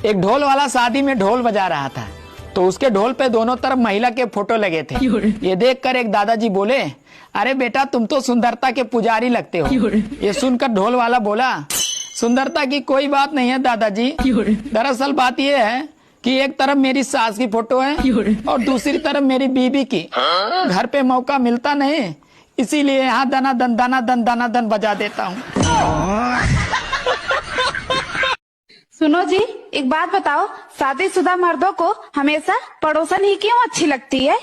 एक ढोल वाला शादी में ढोल बजा रहा था, तो उसके ढोल पे दोनों तरफ महिला के फोटो लगे थे। ये देखकर एक दादाजी बोले, अरे बेटा तुम तो सुंदरता के पुजारी लगते हो। ये सुनकर ढोल वाला बोला, सुंदरता की कोई बात नहीं है दादाजी, दरअसल बात ये है कि एक तरफ मेरी सास की फोटो है और दूसरी तरफ मेरी बीबी की। घर पे मौका मिलता नहीं, इसीलिए यहाँ दना दन बजा देता हूँ। सुनो जी, एक बात बताओ, शादीशुदा मर्दों को हमेशा पड़ोसन ही क्यों अच्छी लगती है?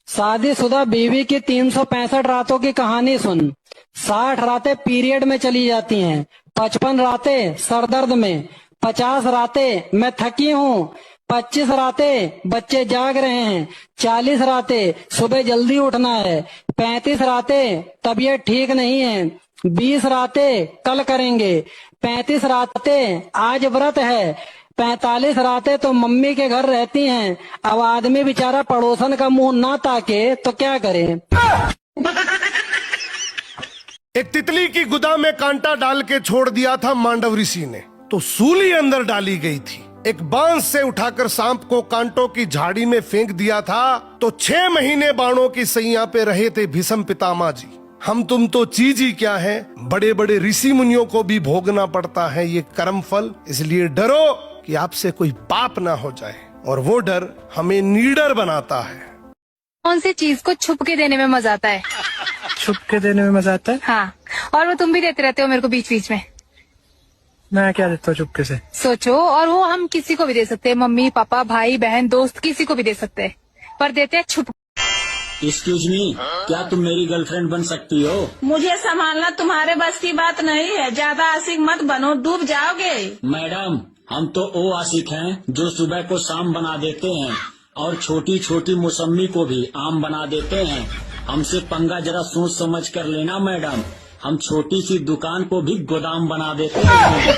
शादीशुदा बीवी की 365 रातों की कहानी सुन। 60 रातें पीरियड में चली जाती हैं, 55 रातें सरदर्द में, 50 रातें मैं थकी हूँ, 25 रातें बच्चे जाग रहे हैं, 40 रातें सुबह जल्दी उठना है, 35 रातें तबीयत ठीक नहीं है, 20 रातें कल करेंगे, 35 रातें आज व्रत है, 45 रातें तो मम्मी के घर रहती हैं। अब आदमी बेचारा पड़ोसन का मुंह ना ताके तो क्या करे। एक तितली की गुदा में कांटा डाल के छोड़ दिया था मांडव ऋषि ने, तो सूली अंदर डाली गई थी। एक बांस से उठाकर सांप को कांटों की झाड़ी में फेंक दिया था, तो 6 महीने बाणों की सैया पे रहे थे भीष्म पितामह जी। हम तुम तो चीज ही क्या है, बड़े बड़े ऋषि मुनियों को भी भोगना पड़ता है ये कर्म फल। इसलिए डरो कि आपसे कोई पाप ना हो जाए, और वो डर हमें नीडर बनाता है। कौन सी चीज को छुप के देने में मजा आता है? छुप के देने में मजा आता है? हाँ, और वो तुम भी देते रहते हो मेरे को बीच बीच में। मैं क्या देता हूँ चुपके से? सोचो, और वो हम किसी को भी दे सकते हैं, मम्मी पापा भाई बहन दोस्त किसी को भी दे सकते हैं, पर देते हैं छुप। एक्सक्यूज मी, क्या तुम मेरी गर्लफ्रेंड बन सकती हो? मुझे संभालना तुम्हारे बस की बात नहीं है, ज्यादा आशिक मत बनो, डूब जाओगे। मैडम, हम तो वो आशिक हैं जो सुबह को शाम बना देते हैं और छोटी छोटी मौसमी को भी आम बना देते हैं। हमसे पंगा जरा सोच समझ कर लेना मैडम, हम छोटी सी दुकान को भी गोदाम बना देते हैं।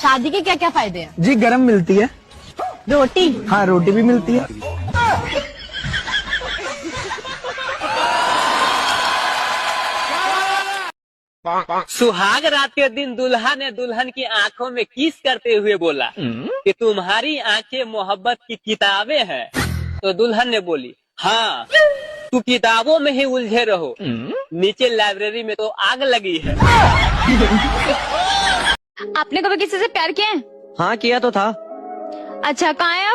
शादी के क्या क्या फायदे हैं? जी गरम मिलती है रोटी। हाँ, रोटी भी मिलती है। सुहाग रात के दिन दुल्हा ने दुल्हन की आंखों में किस करते हुए बोला कि तुम्हारी आंखें मोहब्बत की किताबें हैं। तो दुल्हन ने बोली, हाँ तू किताबों में ही उलझे रहो, नीचे लाइब्रेरी में तो आग लगी है। आपने कभी किसी से प्यार किया है? हाँ किया तो था। अच्छा, कहाँ है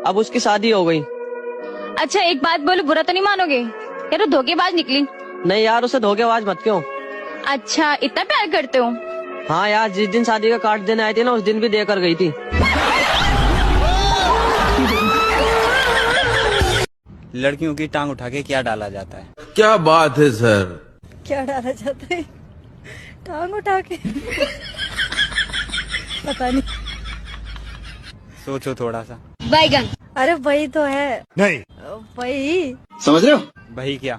अब उसकी शादी हो गई। अच्छा, एक बात बोलो, बुरा तो नहीं मानोगे? यार वो धोखेबाज निकली। नहीं यार, उसे धोखेबाज मत क्यों। अच्छा, इतना प्यार करते हो? हाँ यार, जिस दिन शादी का कार्ड देने आई थी ना, उस दिन भी देकर गई थी। लड़कियों की टांग उठा के क्या डाला जाता है? क्या बात है सर, क्या डाला जाता है? टांग उठा के? पता नहीं, सोचो थोड़ा सा। बैगन। अरे वही तो है। नहीं वही समझ रहे हो? वही क्या?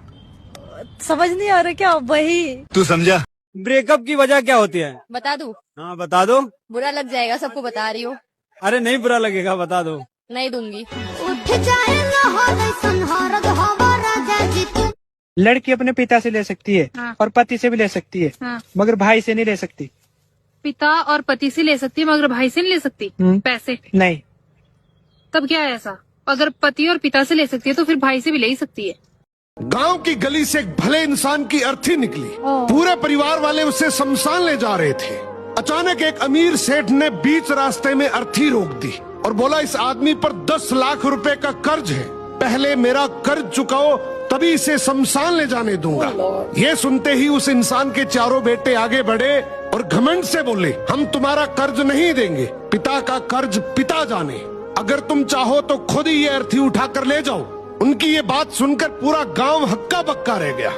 समझ नहीं आ रहा क्या? वही। तू समझा? ब्रेकअप की वजह क्या होती है? बता दूं? हाँ बता दो। बुरा लग जाएगा, सबको बता रही हो। अरे नहीं बुरा लगेगा, बता दो। नहीं दूंगी। लड़की अपने पिता से ले सकती है, हाँ। और पति से भी ले सकती है, हाँ। मगर भाई से नहीं ले सकती। पिता और पति से ले सकती है मगर भाई से नहीं ले सकती। पैसे? नहीं। तब क्या है ऐसा? अगर पति और पिता से ले सकती है तो फिर भाई से भी ले ही सकती है। गांव की गली से एक भले इंसान की अर्थी निकली। पूरे परिवार वाले उसे शमशान ले जा रहे थे। अचानक एक अमीर सेठ ने बीच रास्ते में अर्थी रोक दी और बोला, इस आदमी पर 10 लाख रुपए का कर्ज है, पहले मेरा कर्ज चुकाओ तभी इसे शमशान ले जाने दूंगा। ये सुनते ही उस इंसान के चारों बेटे आगे बढ़े और घमंड से बोले, हम तुम्हारा कर्ज नहीं देंगे, पिता का कर्ज पिता जाने, अगर तुम चाहो तो खुद ही ये अर्थी उठा कर ले जाओ। उनकी ये बात सुनकर पूरा गांव हक्का बक्का रह गया।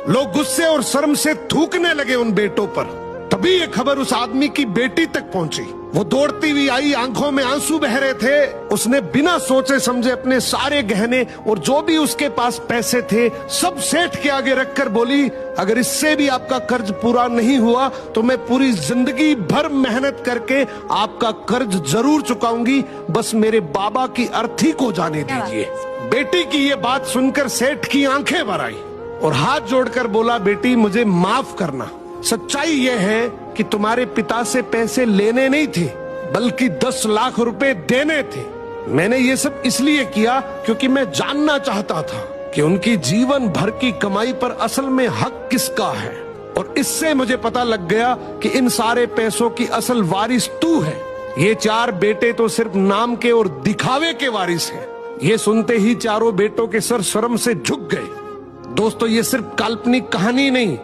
लोग गुस्से और शर्म से थूकने लगे उन बेटों पर। तभी ये खबर उस आदमी की बेटी तक पहुंची। वो दौड़ती हुई आई, आंखों में आंसू बह रहे थे। उसने बिना सोचे समझे अपने सारे गहने और जो भी उसके पास पैसे थे सब सेठ के आगे रखकर बोली, अगर इससे भी आपका कर्ज पूरा नहीं हुआ तो मैं पूरी जिंदगी भर मेहनत करके आपका कर्ज जरूर चुकाऊंगी, बस मेरे बाबा की अर्थी को जाने दीजिए। बेटी की ये बात सुनकर सेठ की आंखें भर आई और हाथ जोड़कर बोला, बेटी मुझे माफ करना। सच्चाई ये है कि तुम्हारे पिता से पैसे लेने नहीं थे बल्कि 10 लाख रुपए देने थे। मैंने ये सब इसलिए किया क्योंकि मैं जानना चाहता था कि उनकी जीवन भर की कमाई पर असल में हक किसका है, और इससे मुझे पता लग गया कि इन सारे पैसों की असल वारिस तू है। ये 4 बेटे तो सिर्फ नाम के और दिखावे के वारिस हैं। ये सुनते ही चारों बेटों के सर शर्म से झुक गए। दोस्तों, ये सिर्फ काल्पनिक कहानी नहीं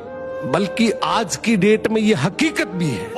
बल्कि आज की डेट में ये हकीकत भी है।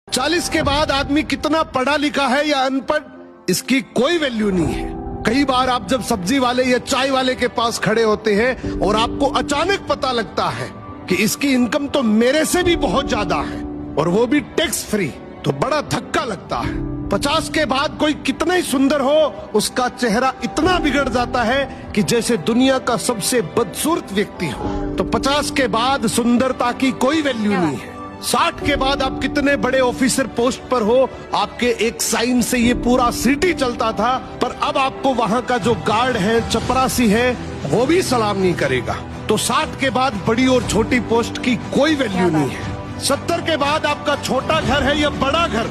40 के बाद आदमी कितना पढ़ा लिखा है या अनपढ़, इसकी कोई वैल्यू नहीं है। कई बार आप जब सब्जी वाले या चाय वाले के पास खड़े होते हैं और आपको अचानक पता लगता है कि इसकी इनकम तो मेरे से भी बहुत ज्यादा है और वो भी टैक्स फ्री, तो बड़ा धक्का लगता है। 50 के बाद कोई कितना ही सुंदर हो, उसका चेहरा इतना बिगड़ जाता है कि जैसे दुनिया का सबसे बदसूरत व्यक्ति हो। तो 50 के बाद सुंदरता की कोई वैल्यू नहीं है। 60 के बाद आप कितने बड़े ऑफिसर पोस्ट पर हो, आपके एक साइन से ये पूरा सिटी चलता था, पर अब आपको वहाँ का जो गार्ड है, चपरासी है, वो भी सलाम नहीं करेगा। तो 60 के बाद बड़ी और छोटी पोस्ट की कोई वैल्यू नहीं है। 70 के बाद आपका छोटा घर है या बड़ा घर,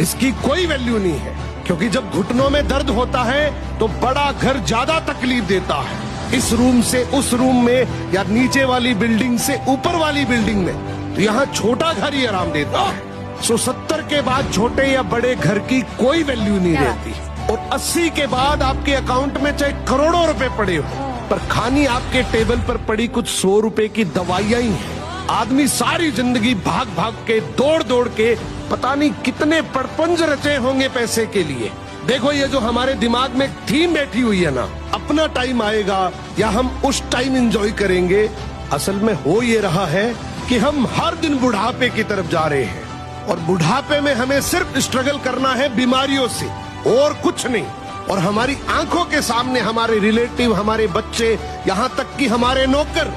इसकी कोई वैल्यू नहीं है, क्योंकि जब घुटनों में दर्द होता है तो बड़ा घर ज्यादा तकलीफ देता है। इस रूम से उस रूम में या नीचे वाली बिल्डिंग से ऊपर वाली बिल्डिंग में, तो यहाँ छोटा घर ही आराम देता है। 70 के बाद छोटे या बड़े घर की कोई वैल्यू नहीं रहती। और 80 के बाद आपके अकाउंट में चाहे करोड़ों रुपए पड़े हो, पर खानी आपके टेबल पर पड़ी कुछ 100 रुपए की दवाइयां ही है। आदमी सारी जिंदगी भाग भाग के दौड़ दौड़ के पता नहीं कितने पड़पंज रचे होंगे पैसे के लिए। देखो, ये जो हमारे दिमाग में थीम बैठी हुई है ना, अपना टाइम आएगा या हम उस टाइम एंजॉय करेंगे, असल में हो ये रहा है कि हम हर दिन बुढ़ापे की तरफ जा रहे हैं और बुढ़ापे में हमें सिर्फ स्ट्रगल करना है बीमारियों से और कुछ नहीं। और हमारी आंखों के सामने हमारे रिलेटिव, हमारे बच्चे, यहाँ तक कि हमारे नौकर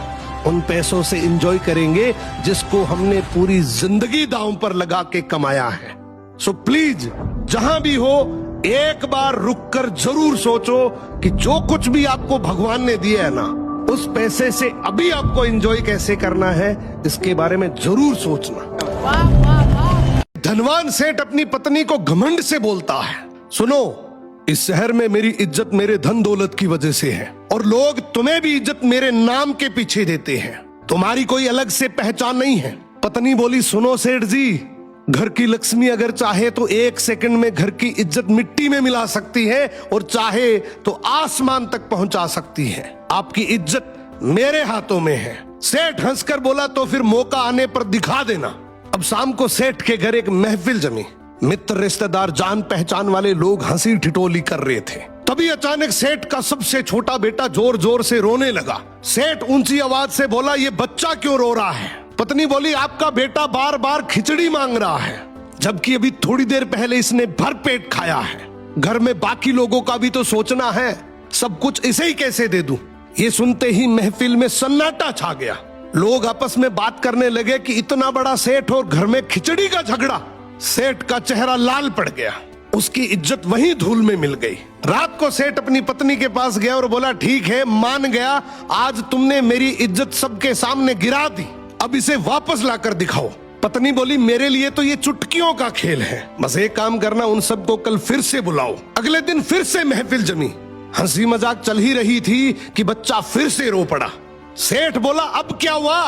उन पैसों से एंजॉय करेंगे जिसको हमने पूरी जिंदगी दांव पर लगा के कमाया है। सो प्लीज, जहां भी हो, एक बार रुककर जरूर सोचो कि जो कुछ भी आपको भगवान ने दिया है ना, उस पैसे से अभी आपको एंजॉय कैसे करना है, इसके बारे में जरूर सोचना। धनवान सेठ अपनी पत्नी को घमंड से बोलता है, सुनो, इस शहर में मेरी इज्जत मेरे धन दौलत की वजह से है और लोग तुम्हें भी इज्जत मेरे नाम के पीछे देते हैं। तुम्हारी कोई अलग से पहचान नहीं है। पत्नी बोली, सुनो सेठ जी, घर की लक्ष्मी अगर चाहे तो 1 सेकंड में घर की इज्जत मिट्टी में मिला सकती है और चाहे तो आसमान तक पहुंचा सकती है। आपकी इज्जत मेरे हाथों में है। सेठ हंसकर बोला, तो फिर मौका आने पर दिखा देना। अब शाम को सेठ के घर एक महफिल जमी। मित्र, रिश्तेदार, जान पहचान वाले लोग हंसी ठिठोली कर रहे थे। तभी अचानक सेठ का सबसे छोटा बेटा जोर जोर से रोने लगा। सेठ ऊंची आवाज से बोला, ये बच्चा क्यों रो रहा है? पत्नी बोली, आपका बेटा बार बार खिचड़ी मांग रहा है, जबकि अभी थोड़ी देर पहले इसने भर पेट खाया है। घर में बाकी लोगों का भी तो सोचना है, सब कुछ इसे ही कैसे दे दूं? ये सुनते ही महफिल में सन्नाटा छा गया। लोग आपस में बात करने लगे कि इतना बड़ा सेठ और घर में खिचड़ी का झगड़ा। सेठ का चेहरा लाल पड़ गया, उसकी इज्जत वहीं धूल में मिल गई। रात को सेठ अपनी पत्नी के पास गया और बोला, ठीक है, मान गया, आज तुमने मेरी इज्जत सबके सामने गिरा दी, अब इसे वापस लाकर दिखाओ। पत्नी बोली, मेरे लिए तो ये चुटकियों का खेल है, बस एक काम करना, उन सबको कल फिर से बुलाओ। अगले दिन फिर से महफिल जमी। हंसी मजाक चल ही रही थी कि बच्चा फिर से रो पड़ा। सेठ बोला, अब क्या हुआ?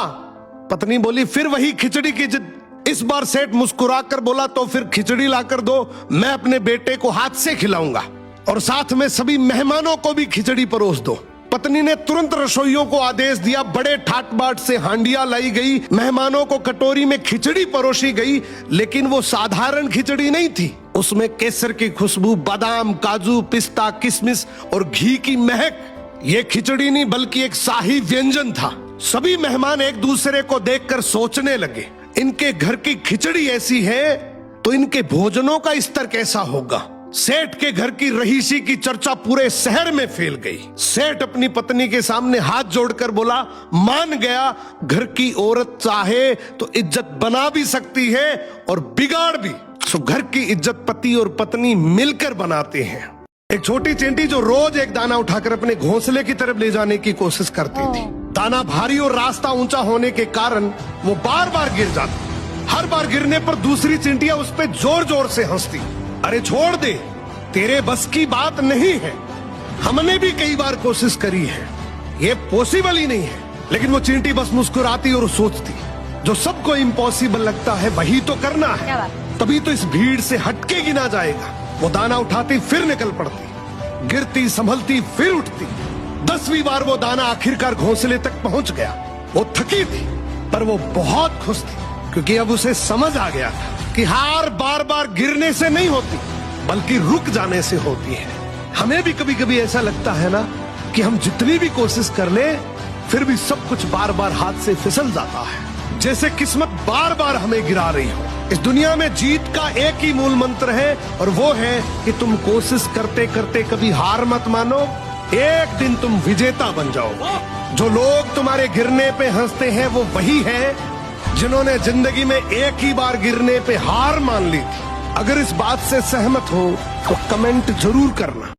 पत्नी बोली, फिर वही खिचड़ी की जिद। इस बार सेठ मुस्कुराकर बोला, तो फिर खिचड़ी लाकर दो, मैं अपने बेटे को हाथ से खिलाऊंगा और साथ में सभी मेहमानों को भी खिचड़ी परोस दो। पत्नी ने तुरंत रसोइयों को आदेश दिया, बड़े ठाट बाट से हांडियां लाई गई, मेहमानों को कटोरी में खिचड़ी परोसी गई। लेकिन वो साधारण खिचड़ी नहीं थी, उसमें केसर की खुशबू, बादाम, काजू, पिस्ता, किशमिश और घी की महक। ये खिचड़ी नहीं बल्कि एक शाही व्यंजन था। सभी मेहमान एक दूसरे को देखकर सोचने लगे, इनके घर की खिचड़ी ऐसी है तो इनके भोजनों का स्तर कैसा होगा। सेठ के घर की रहीसी की चर्चा पूरे शहर में फैल गई। सेठ अपनी पत्नी के सामने हाथ जोड़कर बोला, मान गया, घर की औरत चाहे तो इज्जत बना भी सकती है और बिगाड़ भी। सो घर की इज्जत पति और पत्नी मिलकर बनाते हैं। एक छोटी चेंटी जो रोज एक दाना उठाकर अपने घोंसले की तरफ ले जाने की कोशिश करती थी। दाना भारी और रास्ता ऊंचा होने के कारण वो बार बार गिर जाती। हर बार गिरने पर दूसरी चींटियां उस पे जोर जोर से हंसती। अरे छोड़ दे, तेरे बस की बात नहीं है। हमने भी कई बार कोशिश करी है, ये पॉसिबल ही नहीं है। लेकिन वो चींटी बस मुस्कुराती और सोचती, जो सबको इम्पॉसिबल लगता है वही तो करना है, तभी तो इस भीड़ से हटके गिना जाएगा। वो दाना उठाती फिर निकल पड़ती, गिरती संभलती फिर उठती। 10वीं बार वो दाना आखिरकार घोंसले तक पहुंच गया। वो थकी थी पर वो बहुत खुश थी, क्योंकि अब उसे समझ आ गया था कि हार बार बार गिरने से नहीं होती, बल्कि रुक जाने से होती है। हमें भी कभी कभी ऐसा लगता है ना कि हम जितनी भी कोशिश कर ले, फिर भी सब कुछ बार बार हाथ से फिसल जाता है, जैसे किस्मत बार बार हमें गिरा रही हो। इस दुनिया में जीत का एक ही मूल मंत्र है, और वो है कि तुम कोशिश करते करते कभी हार मत मानो, एक दिन तुम विजेता बन जाओ। जो लोग तुम्हारे गिरने पे हंसते हैं वो वही है जिन्होंने जिंदगी में एक ही बार गिरने पे हार मान ली थी। अगर इस बात से सहमत हो तो कमेंट जरूर करना।